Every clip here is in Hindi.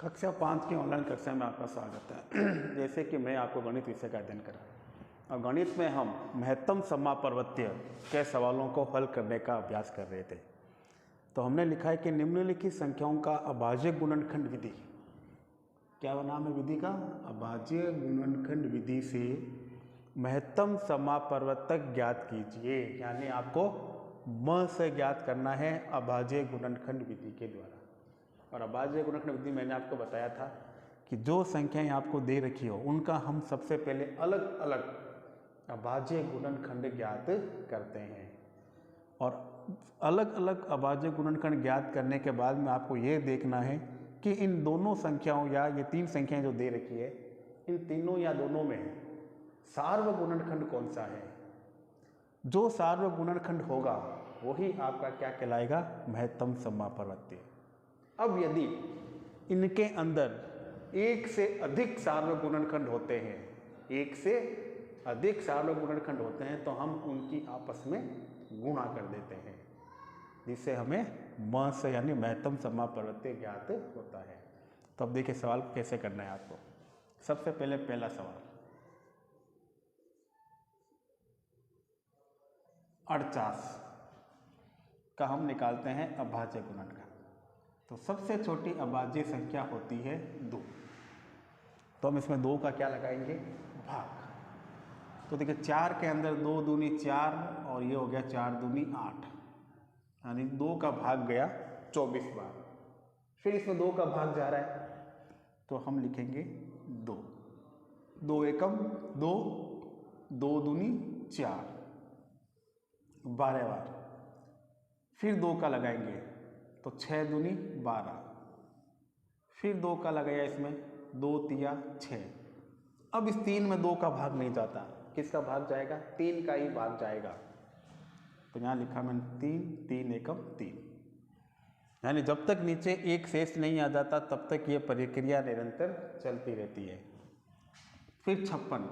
कक्षा 5 की ऑनलाइन कक्षा में आपका स्वागत है। जैसे कि मैं आपको गणित विषय का अध्ययन करा और गणित में हम महत्तम समापवर्त्य के सवालों को हल करने का अभ्यास कर रहे थे। तो हमने लिखा है कि निम्नलिखित संख्याओं का अभाज्य गुणनखंड विधि, क्या नाम है विधि का? अभाज्य गुणनखंड विधि से महत्तम समापवर्तक ज्ञात कीजिए। यानी आपको म से ज्ञात करना है अभाज्य गुणनखंड विधि के द्वारा। और अभाज्य गुणनखंड विधि मैंने आपको बताया था कि जो संख्याएं आपको दे रखी हो उनका हम सबसे पहले अलग अलग अभाज्य गुणनखंड ज्ञात करते हैं। और अलग अलग अभाज्य गुणनखंड ज्ञात करने के बाद में आपको ये देखना है कि इन दोनों संख्याओं या ये तीन संख्याएं जो दे रखी है, इन तीनों या दोनों में सार्वगुणनखंड कौन सा है। जो सार्वगुणनखंड होगा वही आपका क्या कहलाएगा? महत्तम समापवर्त्य। अब यदि इनके अंदर एक से अधिक सार्वगुणनखंड होते हैं, एक से अधिक सार्वगुणनखंड होते हैं तो हम उनकी आपस में गुणा कर देते हैं, जिससे हमें म से यानी महत्तम समापवर्त्य ज्ञात होता है। तो अब देखिए सवाल कैसे करना है आपको। सबसे पहले पहला सवाल 48 का हम निकालते हैं अभाज्य गुणनखंड। तो सबसे छोटी अभाज्य संख्या होती है 2। तो हम इसमें 2 का क्या लगाएंगे? भाग। तो देखिए 4 के अंदर 2 दूनी 4 और ये हो गया 4 दूनी 8, यानी 2 का भाग गया 24 बार। फिर इसमें 2 का भाग जा रहा है तो हम लिखेंगे 2, 2 एकम 2, 2 दूनी 4, 12 बार। फिर 2 का लगाएंगे तो 6 दूनी 12, फिर 2 का लगाया इसमें 2 तिया 6। अब इस 3 में 2 का भाग नहीं जाता, किसका भाग जाएगा? 3 का ही भाग जाएगा। तो यहाँ लिखा मैंने 3, 3 एकम 3, यानी जब तक नीचे एक शेष नहीं आ जाता तब तक ये प्रक्रिया निरंतर चलती रहती है। फिर 56।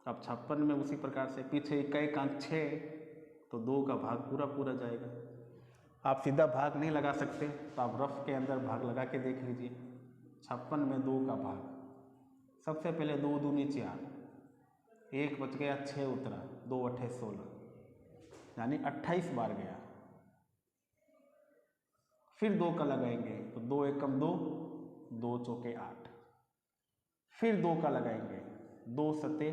अब 56 में उसी प्रकार से पीछे इक्का अंक 6, तो 2 का भाग पूरा पूरा जाएगा। आप सीधा भाग नहीं लगा सकते तो आप रफ के अंदर भाग लगा के देख लीजिए। 56 में 2 का भाग, सबसे पहले 2 दूनी 4, 1 बच गया 6 उतरा, 2 अट्ठे 16, यानी 28 बार गया। फिर 2 का लगाएंगे तो 2 एकम 2, 2 चौके 8। फिर 2 का लगाएंगे, 2 सते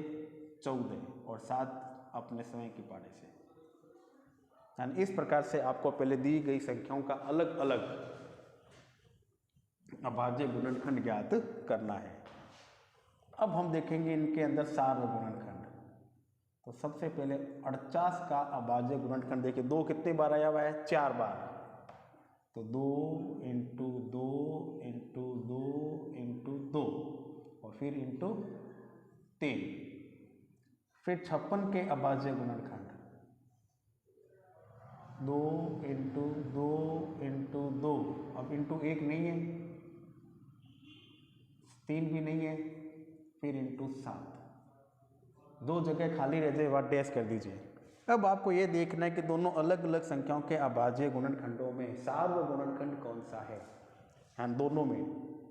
14 और 7 अपने समय की पारी से। यानी इस प्रकार से आपको पहले दी गई संख्याओं का अलग अलग अभाज्य गुणनखंड ज्ञात करना है। अब हम देखेंगे इनके अंदर सार्वगुणनखंड। तो सबसे पहले 48 का अभाज्य गुणनखंड देखिए 2 कितने बार आया हुआ है? 4 बार। तो 2 इंटू 2 इंटू 2 इंटू 2 और फिर इंटू 3। फिर 56 के अभाज्य गुणनखंड 2 इंटू 2 इंटू 2, अब इंटू 1 नहीं है, 3 भी नहीं है, फिर इंटू 7, 2 जगह खाली रह जाए वह डैश कर दीजिए। अब आपको ये देखना है कि दोनों अलग अलग संख्याओं के अभाज्य गुणनखंडों में सार्वगुणनखंड कौन सा है। हाँ, दोनों में।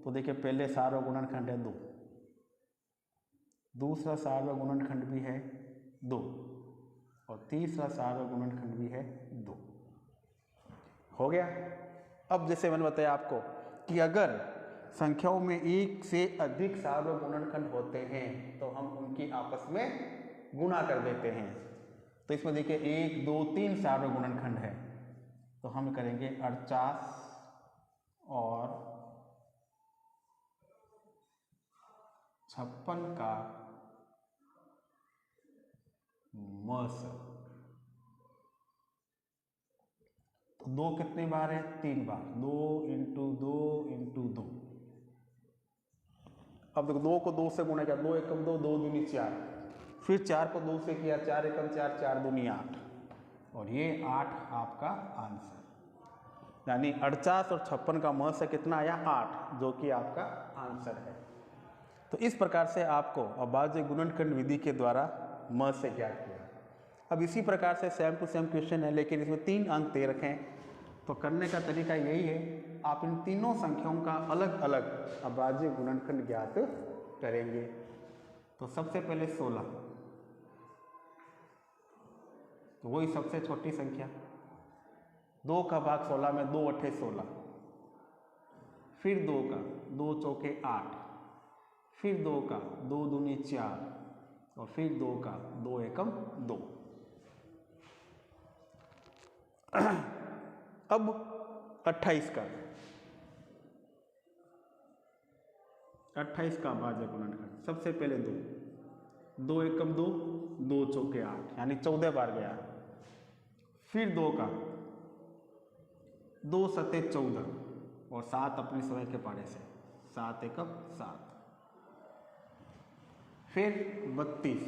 तो देखिए पहले सार्वगुणनखंड है 2, दूसरा सार्वगुणनखंड भी है 2 और तीसरा सार्वगुणनखंड भी है 2। हो गया। अब जैसे मैंने बताया आपको कि अगर संख्याओं में एक से अधिक सार्वगुणनखंड होते हैं तो हम उनकी आपस में गुणा कर देते हैं। तो इसमें देखिए 1, 2, 3 सार्वगुणनखंड है तो हम करेंगे 48 और 56 का मस। तो 2 कितने बार है? 3 बार। 2 इंटू 2 इंटू 2। अब देखो 2 को 2 से गुणा किया, 2 एकम 2, 2 दूनी 4, फिर 4 को 2 से किया, 4 एकम 4, 4 दूनी 8 और ये 8 आपका आंसर। यानी 48 और 56 का म से कितना आया? 8, जो कि आपका आंसर है। तो इस प्रकार से आपको अभाज्य गुणनखंड विधि के द्वारा म से ज्ञात किया। अब इसी प्रकार से सेम टू सेम क्वेश्चन है, लेकिन इसमें 3 अंक दे रखे हैं तो करने का तरीका यही है, आप इन तीनों संख्याओं का अलग अलग अभाज्य गुणनखंड ज्ञात करेंगे। तो सबसे पहले 16, तो वही सबसे छोटी संख्या, 2 का भाग 16 में 2 अट्ठे 16, फिर 2 का 2 चौके 8, फिर 2 का 2 दूनी 4 और फिर 2 का 2 एकम 2। अब 28 का अभाज्य गुणनखंड, सबसे पहले 2 एकम 2, 2 चौके 8 यानी 14 बार गया। फिर 2 का 2 सते 14 और 7 अपने स्वयं के पाड़े से, 7 एकम 7। फिर 32,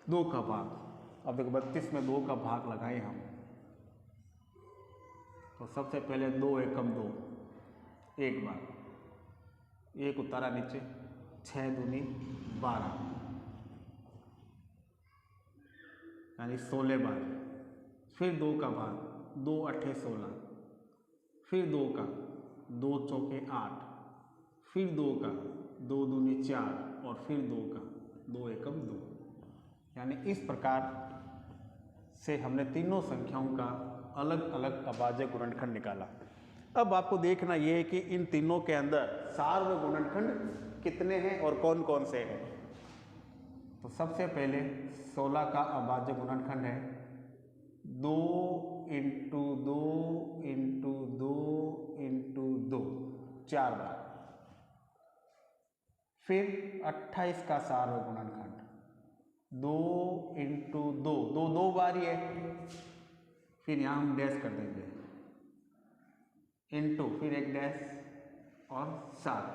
2 का भाग, अब देखो 32 में 2 का भाग लगाए हम, तो सबसे पहले 2 एकम 2, एक बार, एक उतारा नीचे, 6 दूनी 12 यानी 16 बार। फिर 2 का भाग, 2 अट्ठे 16, फिर 2 का 2 चौके 8, फिर 2 का 2 दूनी 4 और फिर 2 का 2 एकम 2। यानी इस प्रकार से हमने तीनों संख्याओं का अलग अलग अभाज्य गुणनखंड निकाला। अब आपको देखना ये है कि इन तीनों के अंदर सार्व गुणनखंड कितने हैं और कौन कौन से हैं। तो सबसे पहले 16 का अभाज्य गुणनखंड है 2 इंटू 2 इंटू 2 इंटू 2, 4 बार। फिर 28 का सार्व गुणनखंड 2 इंटू 2, 2 बार ही है, फिर यहाँ हम डैश कर देंगे, इंटू फिर एक डैश और 7।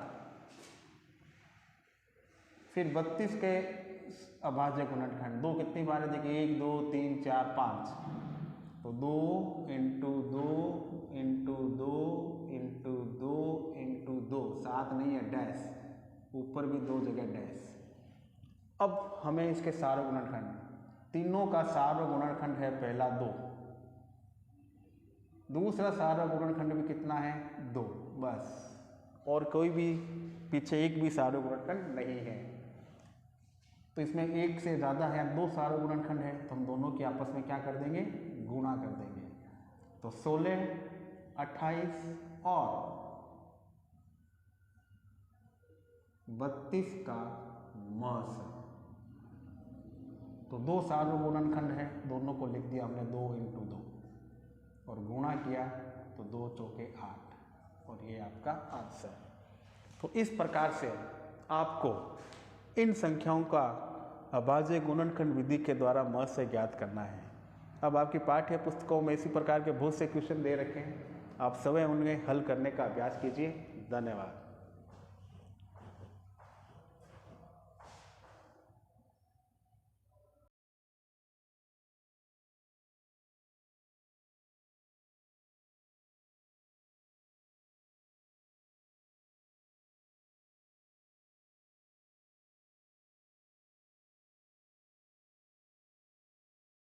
फिर 32 के अभाज्य गुणनखंड 2 कितनी बार है, देखिए 1 2 3 4 5, तो 2 इंटू 2 इंटू 2 इंटू 2 इंटू 2, 7 नहीं है डैश, ऊपर भी 2 जगह डैश। अब हमें इसके सार्व गुणनखंड, तीनों का सार्व गुणनखंड है पहला 2, दूसरा सार्व गुणनखंड भी कितना है 2 बस, और कोई भी पीछे एक भी सार्व गुणनखंड नहीं है। तो इसमें एक से ज़्यादा है, 2 सार्व गुणनखंड है, तो हम दोनों के आपस में क्या कर देंगे, गुणा कर देंगे। तो 16, 28 और 32 का महस, तो 2 सार्व गुणनखंड है, दोनों को लिख दिया हमने 2 इंटू 2 और गुणा किया तो 2 चौके 8 और ये आपका आंसर। तो इस प्रकार से आपको इन संख्याओं का अभाज्य गुणनखंड विधि के द्वारा महस ज्ञात करना है। अब आपकी पाठ्य पुस्तकों में इसी प्रकार के बहुत से क्वेश्चन दे रखे हैं, आप स्वयं उन्हें हल करने का अभ्यास कीजिए। धन्यवाद।